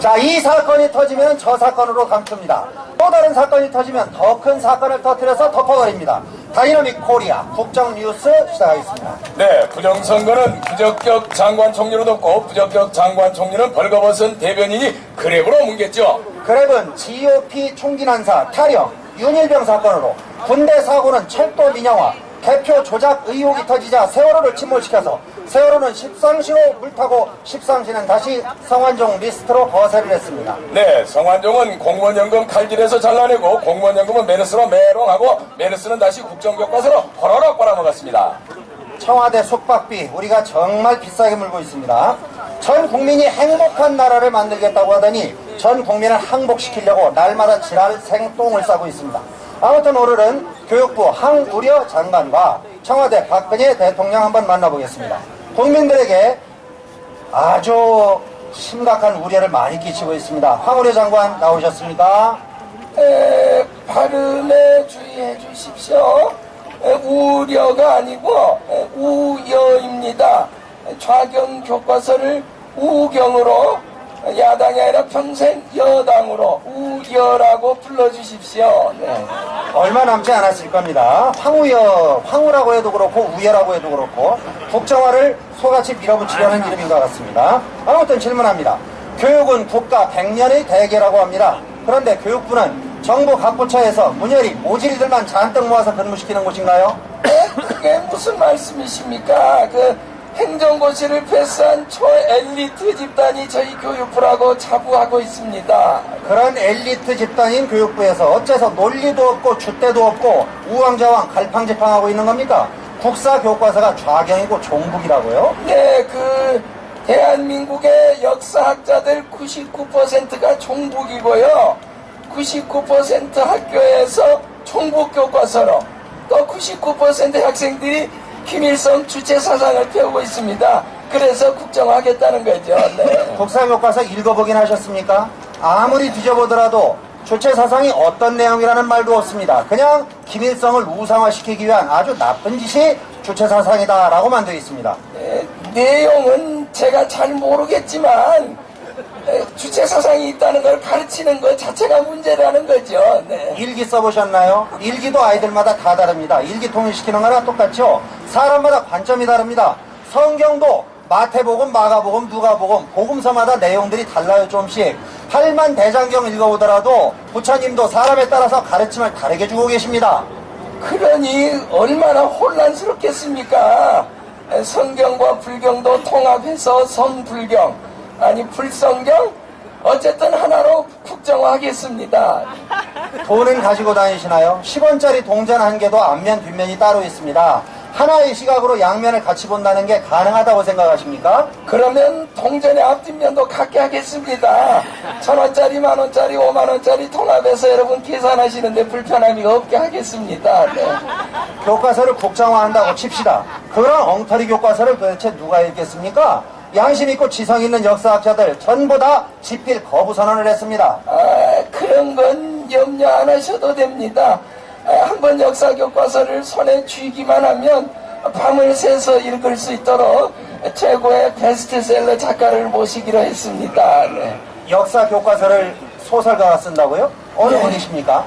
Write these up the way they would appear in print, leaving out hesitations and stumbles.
자, 이 사건이 터지면 저 사건으로 감춥니다. 또 다른 사건이 터지면 더 큰 사건을 터뜨려서 덮어버립니다. 다이나믹 코리아 국정뉴스 시작하겠습니다. 네, 부정선거는 부적격 장관 총리로 덮고 부적격 장관 총리는 벌거벗은 대변인이 그랩으로 뭉갰죠. 그랩은 GOP 총기난사, 탈영, 윤일병 사건으로 군대 사고는 철도 민영화, 대표 조작 의혹이 터지자 세월호를 침몰시켜서 세월호는 십상시로 물타고 십상시는 다시 성완종 리스트로 거세를 했습니다. 네, 성완종은 공무원연금 칼질해서 잘라내고 공무원연금은 메르스로 메롱하고 메르스는 다시 국정교과서로 호로록 빨아먹었습니다. 청와대 숙박비 우리가 정말 비싸게 물고 있습니다. 전 국민이 행복한 나라를 만들겠다고 하더니 전 국민을 항복시키려고 날마다 지랄 생똥을 싸고 있습니다. 아무튼 오늘은 교육부 항우려 장관과 청와대 박근혜 대통령 한번 만나보겠습니다. 국민들에게 아주 심각한 우려를 많이 끼치고 있습니다. 황우려 장관 나오셨습니까? 발음에 주의해 주십시오. 우려가 아니고 우여입니다. 좌경 교과서를 우경으로 야당이 아니라 평생 여당으로 우여라고 불러주십시오. 네. 얼마 남지 않았을 겁니다. 황우여, 황우라고 해도 그렇고 우여라고 해도 그렇고 국정화를 소같이 밀어붙이려는 이름인 것 같습니다. 아무튼 질문합니다. 교육은 국가 100년의 대계라고 합니다. 그런데 교육부는 정부 각 부처에서 문열이 모질이들만 잔뜩 모아서 근무시키는 곳인가요? 그게 무슨 말씀이십니까? 행정고시를 패스한 초엘리트 집단이 저희 교육부라고 자부하고 있습니다. 그런 엘리트 집단인 교육부에서 어째서 논리도 없고 줏대도 없고 우왕좌왕 갈팡질팡하고 있는 겁니까? 국사교과서가 좌경이고 종북이라고요? 네, 대한민국의 역사학자들 99%가 종북이고요. 99% 학교에서 종북교과서로 또 99% 학생들이 김일성 주체 사상을 배우고 있습니다. 그래서 국정화하겠다는 거죠. 네. 국사교과서 읽어보긴 하셨습니까? 아무리 뒤져보더라도 주체 사상이 어떤 내용이라는 말도 없습니다. 그냥 김일성을 우상화시키기 위한 아주 나쁜 짓이 주체 사상이다 라고만 되어 있습니다. 내용은 제가 잘 모르겠지만 주체 사상이 있다는 걸 가르치는 것 자체가 문제라는 거죠. 네. 일기 써보셨나요? 일기도 아이들마다 다 다릅니다. 일기 통일시키는 거랑 똑같죠? 사람마다 관점이 다릅니다. 성경도 마태복음, 마가복음, 누가복음, 복음서마다 내용들이 달라요. 조금씩. 팔만 대장경 읽어보더라도 부처님도 사람에 따라서 가르침을 다르게 주고 계십니다. 그러니 얼마나 혼란스럽겠습니까? 성경과 불경도 통합해서 성불경 아니 불성경 어쨌든 하나로 국정화하겠습니다. 돈은 가지고 다니시나요? 10원짜리 동전 한 개도 앞면 뒷면이 따로 있습니다. 하나의 시각으로 양면을 같이 본다는 게 가능하다고 생각하십니까? 그러면 동전의 앞뒷면도 같게 하겠습니다. 1,000원짜리, 만원짜리, 5만원짜리 통합해서 여러분 계산하시는데 불편함이 없게 하겠습니다. 네. 교과서를 국정화한다고 칩시다. 그런 엉터리 교과서를 도대체 누가 읽겠습니까? 양심 있고 지성 있는 역사학자들 전부 다 집필 거부 선언을 했습니다. 그런 건 염려 안 하셔도 됩니다. 한번 역사 교과서를 손에 쥐기만 하면 밤을 새서 읽을 수 있도록 최고의 베스트셀러 작가를 모시기로 했습니다. 네. 역사 교과서를 소설가가 쓴다고요? 어느 분이십니까?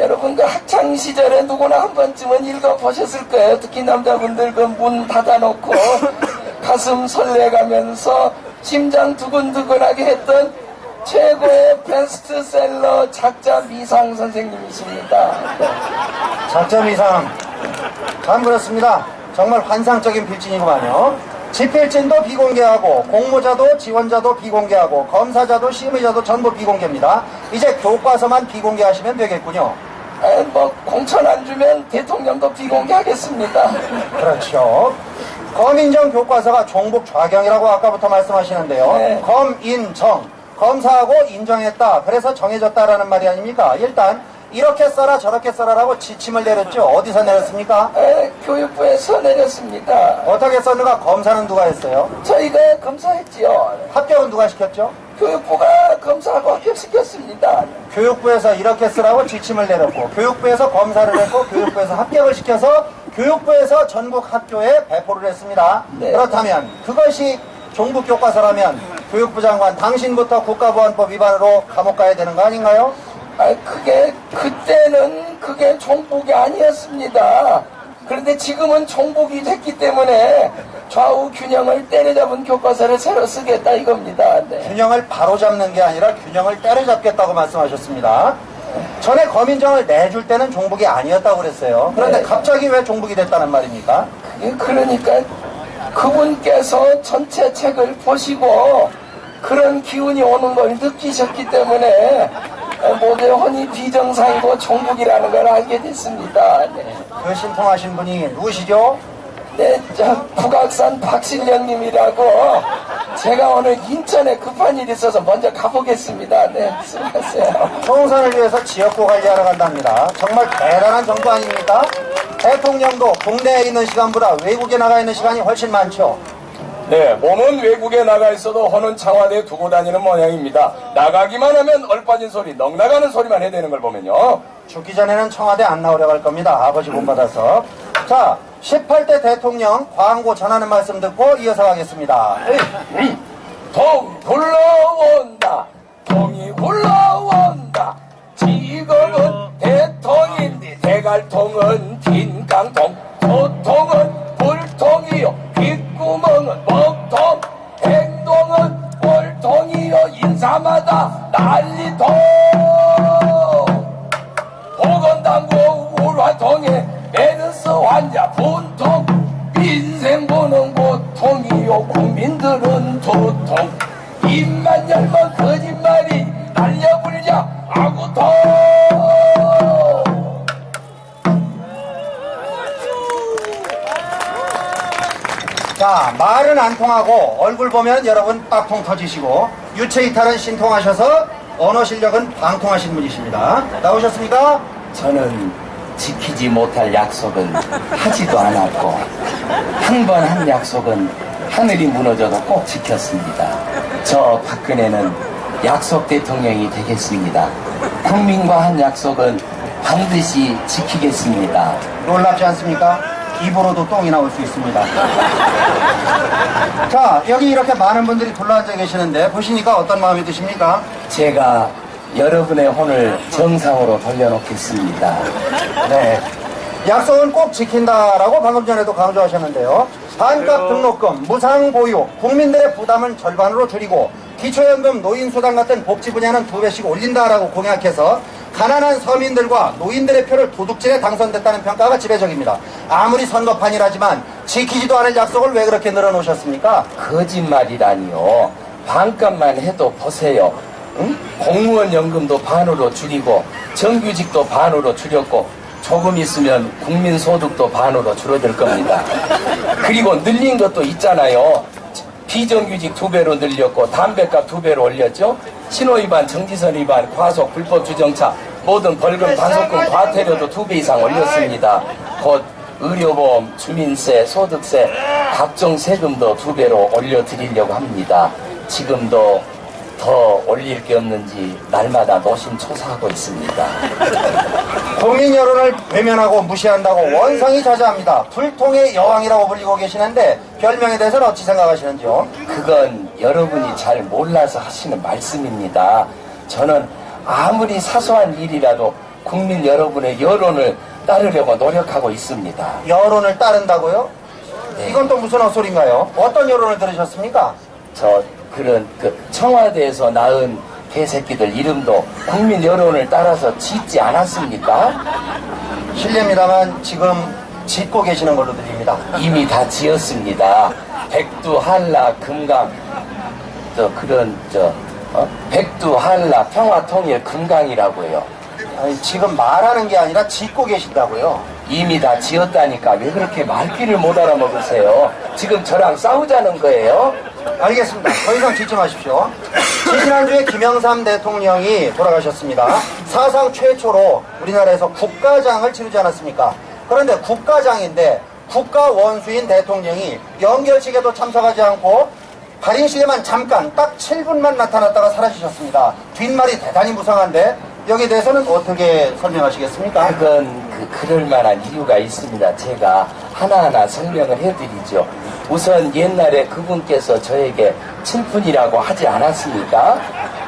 여러분 학창 시절에 누구나 한 번쯤은 읽어보셨을 거예요. 특히 남자분들 문 닫아놓고 가슴 설레가면서 심장 두근두근하게 했던 최고의 베스트셀러 작자 미상 선생님이십니다. 작자 미상 참 그렇습니다. 정말 환상적인 필진이구만요. 집필진도 비공개하고 공모자도 지원자도 비공개하고 검사자도 시험의자도 전부 비공개입니다. 이제 교과서만 비공개하시면 되겠군요. 공천 안 주면 대통령도 비공개하겠습니다. 그렇죠. 검인정 교과서가 종북 좌경이라고 아까부터 말씀하시는데요. 네. 검인정 검사하고 인정했다. 그래서 정해졌다라는 말이 아닙니까? 일단 이렇게 써라 저렇게 써라라고 지침을 내렸죠. 어디서 내렸습니까? 교육부에서 내렸습니다. 어떻게 썼는가? 검사는 누가 했어요? 저희가 검사했지요. 합격은 누가 시켰죠? 교육부가 검사하고 합격시켰습니다. 교육부에서 이렇게 쓰라고 지침을 내렸고 교육부에서 검사를 했고 교육부에서 합격을 시켜서 교육부에서 전국 학교에 배포를 했습니다. 네. 그렇다면 그것이 종북 교과서라면 교육부 장관, 당신부터 국가보안법 위반으로 감옥 가야 되는 거 아닌가요? 그때는 그게 종북이 아니었습니다. 그런데 지금은 종북이 됐기 때문에 좌우 균형을 때려잡은 교과서를 새로 쓰겠다 이겁니다. 네. 균형을 바로잡는 게 아니라 균형을 때려잡겠다고 말씀하셨습니다. 전에 검인정을 내줄 때는 종북이 아니었다고 그랬어요. 그런데 네. 갑자기 왜 종북이 됐다는 말입니까? 그러니까 그분께서 전체 책을 보시고 그런 기운이 오는 걸 느끼셨기 때문에 모두 혼이 비정상이고 종북이라는 걸 알게 됐습니다. 네. 그 신통하신 분이 누구시죠? 네, 북악산 박신령님이라고 제가 오늘 인천에 급한 일이 있어서 먼저 가보겠습니다. 네, 수고하세요. 총선을 위해서 지역구 관리하러 간답니다. 정말 대단한 정부 아닙니까? 대통령도 국내에 있는 시간보다 외국에 나가 있는 시간이 훨씬 많죠. 네, 몸은 외국에 나가 있어도 혼은 청와대에 두고 다니는 모양입니다. 나가기만 하면 얼빠진 소리, 넋 나가는 소리만 해대는 걸 보면요. 죽기 전에는 청와대 안 나오려고 할 겁니다. 아버지 본받아서. 자, 18대 대통령 광고 전하는 말씀 듣고 이어서 가겠습니다. 동 굴러온다, 동이 굴러온다. 지금은 대통인데 대갈통은 긴깡통, 소통은 불통이요, 귓구멍은 먹통, 행동은 꼴통이요, 인사마다 난리통. 보건당국 울화통에 메르스 환자 분통, 민생 보는 고통이요, 국민들은 두통. 입만 열면 거짓말이 날려불자 아구통. 자, 말은 안 통하고 얼굴 보면 여러분 빡통 터지시고 유체 이탈은 신통하셔서 언어 실력은 방통하신 분이십니다. 나오셨습니까? 저는 지키지 못할 약속은 하지도 않았고 한 번 한 약속은 하늘이 무너져도 꼭 지켰습니다. 저 박근혜는 약속 대통령이 되겠습니다. 국민과 한 약속은 반드시 지키겠습니다. 놀랍지 않습니까? 입으로도 똥이 나올 수 있습니다. 자, 여기 이렇게 많은 분들이 둘러앉아 계시는데 보시니까 어떤 마음이 드십니까? 제가 여러분의 혼을 정상으로 돌려놓겠습니다. 네. 약속은 꼭 지킨다라고 방금 전에도 강조하셨는데요. 반값 등록금, 무상보육, 국민들의 부담은 절반으로 줄이고 기초연금, 노인수당 같은 복지 분야는 2배씩 올린다라고 공약해서 가난한 서민들과 노인들의 표를 도둑질해 당선됐다는 평가가 지배적입니다. 아무리 선거판이라지만 지키지도 않을 약속을 왜 그렇게 늘어놓으셨습니까? 거짓말이라니요. 반값만 해도 보세요. 응? 공무원 연금도 반으로 줄이고 정규직도 반으로 줄였고 조금 있으면 국민소득도 반으로 줄어들 겁니다. 그리고 늘린 것도 있잖아요. 비정규직 2배로 늘렸고 담배값 2배로 올렸죠. 신호위반, 정지선 위반, 과속, 불법 주정차, 모든 벌금, 단속금, 과태료도 2배 이상 올렸습니다. 곧 의료보험, 주민세, 소득세, 각종 세금도 2배로 올려드리려고 합니다. 지금도 더 올릴 게 없는지 날마다 노심초사하고 있습니다. 국민 여론을 외면하고 무시한다고 원성이 자자합니다. 불통의 여왕이라고 불리고 계시는데 별명에 대해서는 어찌 생각하시는지요? 그건 여러분이 잘 몰라서 하시는 말씀입니다. 저는 아무리 사소한 일이라도 국민 여러분의 여론을 따르려고 노력하고 있습니다. 여론을 따른다고요? 네. 이건 또 무슨 헛소리인가요? 어떤 여론을 들으셨습니까? 그런 청와대에서 낳은 개새끼들 이름도 국민 여론을 따라서 짓지 않았습니까? 실례입니다만 지금 짓고 계시는 걸로 들립니다. 이미 다 지었습니다. 백두, 한라, 금강, 백두, 한라, 평화, 통일, 금강이라고요. 아니, 지금 말하는 게 아니라 짓고 계신다고요. 이미 다 지었다니까 왜 그렇게 말귀를 못 알아먹으세요? 지금 저랑 싸우자는 거예요? 알겠습니다. 더 이상 짓지 마십시오. 지지난주에 김영삼 대통령이 돌아가셨습니다. 사상 최초로 우리나라에서 국가장을 치르지 않았습니까? 그런데 국가장인데 국가 원수인 대통령이 연결식에도 참석하지 않고 발인식에만 잠깐 딱 7분만 나타났다가 사라지셨습니다. 뒷말이 대단히 무성한데 여기에 대해서는 어떻게 설명하시겠습니까? 그건 그럴 만한 이유가 있습니다. 제가 하나하나 설명을 해드리죠. 우선 옛날에 그분께서 저에게 7분이라고 하지 않았습니까?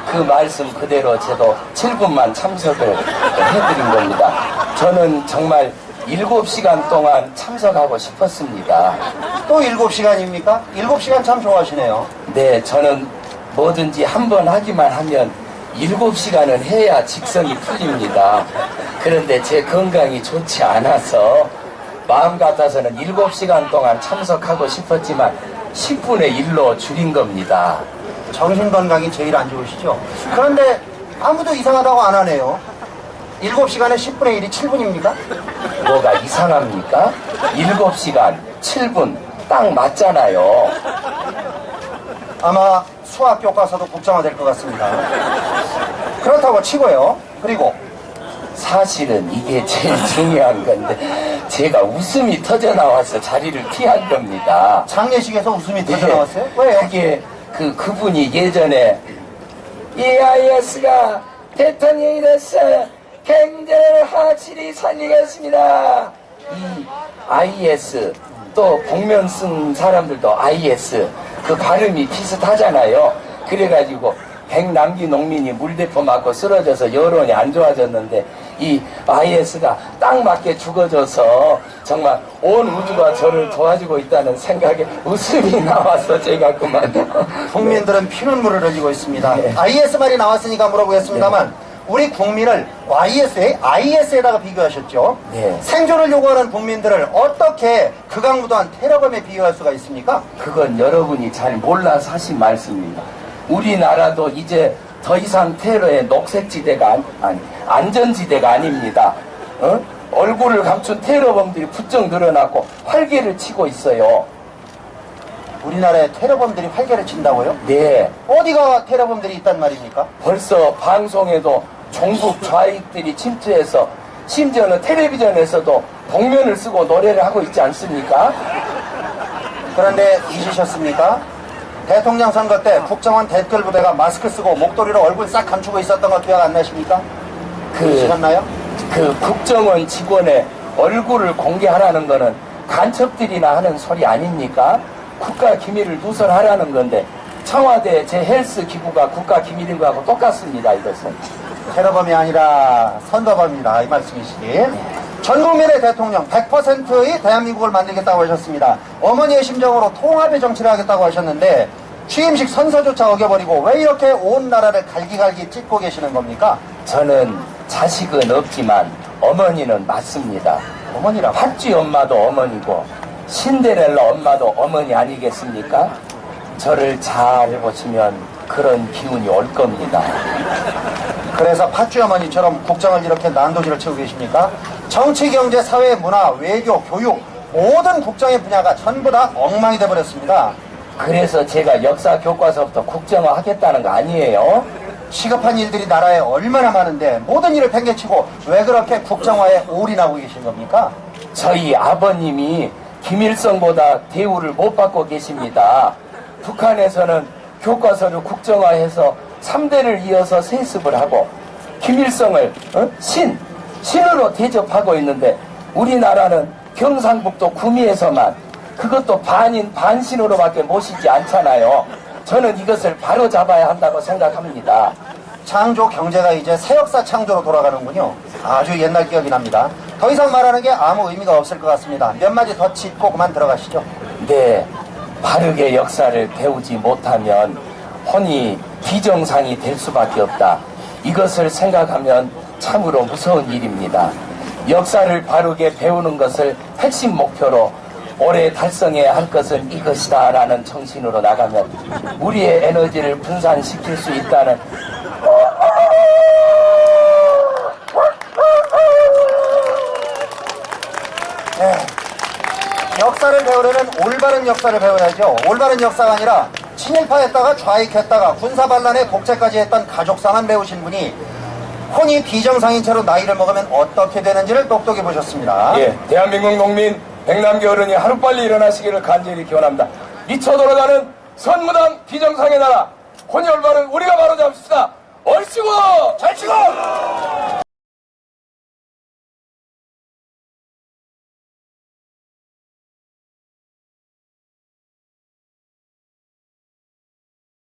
그 말씀 그대로 저도 7분만 참석을 해드린 겁니다. 저는 정말 7시간 동안 참석하고 싶었습니다. 또 7시간입니까? 7시간 참 좋아하시네요. 네, 저는 뭐든지 한 번 하기만 하면 7시간은 해야 직성이 풀립니다. 그런데 제 건강이 좋지 않아서 마음 같아서는 7시간 동안 참석하고 싶었지만 10분의 1로 줄인 겁니다. 정신건강이 제일 안 좋으시죠? 그런데 아무도 이상하다고 안 하네요. 7시간에 10분의 1이 7분입니까? 뭐가 이상합니까? 7시간 7분 딱 맞잖아요. 아마 수학 교과서도 국정화될 것 같습니다. 그렇다고 치고요. 그리고 사실은 이게 제일 중요한 건데 제가 웃음이 터져 나와서 자리를 피한 겁니다. 장례식에서 웃음이 터져 네. 나왔어요? 왜요? 그게 그분이 예전에 EIS가 대통령이 됐어요. 경제를 확실히 살리겠습니다. 이 IS 또 복면 쓴 사람들도 IS 그 발음이 비슷하잖아요. 그래가지고 백남기 농민이 물대포 맞고 쓰러져서 여론이 안 좋아졌는데 이 IS가 딱 맞게 죽어져서 정말 온 우주가 저를 도와주고 있다는 생각에 웃음이 나와서 제가 그만 국민들은 피눈물을 흘리고 있습니다. 네. IS 말이 나왔으니까 물어보겠습니다만 우리 국민을 YS에 IS에다가 비교하셨죠? 네. 생존을 요구하는 국민들을 어떻게 극악무도한 테러범에 비교할 수가 있습니까? 그건 여러분이 잘 몰라서 하신 말씀입니다. 우리나라도 이제 더 이상 테러의 녹색지대가 아니 안전지대가 아닙니다. 얼굴을 감춘 테러범들이 부쩍 늘어나고 활개를 치고 있어요. 우리나라에 테러범들이 활개를 친다고요? 네, 어디가 테러범들이 있단 말입니까? 벌써 방송에도 종북 좌익들이 침투해서 심지어는 텔레비전에서도 복면을 쓰고 노래를 하고 있지 않습니까? 그런데 잊으셨습니까? 대통령 선거 때 국정원 댓글 부대가 마스크 쓰고 목도리로 얼굴 싹 감추고 있었던 거 기억 안 나십니까? 잊으셨나요? 그 국정원 직원의 얼굴을 공개하라는 거는 간첩들이나 하는 소리 아닙니까? 국가 기밀을 누설하라는 건데 청와대 제 헬스 기구가 국가 기밀인 거하고 똑같습니다. 이것은 테러범이 아니라 선거범이다 이 말씀이시지. 전 국민의 대통령 100%의 대한민국을 만들겠다고 하셨습니다. 어머니의 심정으로 통합의 정치를 하겠다고 하셨는데 취임식 선서조차 어겨버리고 왜 이렇게 온 나라를 갈기갈기 찢고 계시는 겁니까? 저는 자식은 없지만 어머니는 맞습니다. 어머니라 팥쥐 엄마도 어머니고 신데렐라 엄마도 어머니 아니겠습니까? 저를 잘 보시면 그런 기운이 올 겁니다. 그래서 팥쥐 어머니처럼 국정을 이렇게 난도질을 치고 계십니까? 정치, 경제, 사회, 문화, 외교, 교육 모든 국정의 분야가 전부 다 엉망이 돼버렸습니다. 그래서 제가 역사 교과서부터 국정화 하겠다는 거 아니에요? 시급한 일들이 나라에 얼마나 많은데 모든 일을 팽개치고 왜 그렇게 국정화에 올인하고 계신 겁니까? 저희 아버님이 김일성보다 대우를 못 받고 계십니다. 북한에서는 교과서를 국정화해서 3대를 이어서 세습을 하고 김일성을 신으로 대접하고 있는데 우리나라는 경상북도 구미에서만 그것도 반인 반신으로밖에 모시지 않잖아요. 저는 이것을 바로 잡아야 한다고 생각합니다. 창조 경제가 이제 새 역사 창조로 돌아가는군요. 아주 옛날 기억이 납니다. 더 이상 말하는 게 아무 의미가 없을 것 같습니다. 몇 마디 더 짚고 그만 들어가시죠. 네, 바르게 역사를 배우지 못하면 혼이 비정상이 될 수밖에 없다. 이것을 생각하면 참으로 무서운 일입니다. 역사를 바르게 배우는 것을 핵심 목표로 올해 달성해야 할 것은 이것이다 라는 정신으로 나가면 우리의 에너지를 분산시킬 수 있다는 네. 역사를 배우려면 올바른 역사를 배워야죠. 올바른 역사가 아니라 친일파했다가 좌익했다가 군사반란에 독재까지 했던 가족사만 배우신 분이 혼이 비정상인 채로 나이를 먹으면 어떻게 되는지를 똑똑히 보셨습니다. 예, 대한민국 농민 백남기 어른이 하루빨리 일어나시기를 간절히 기원합니다. 미쳐 돌아가는 선무당 비정상의 나라 혼이 올바른 우리가 바로 잡읍시다. 얼씨구! 잘 치고!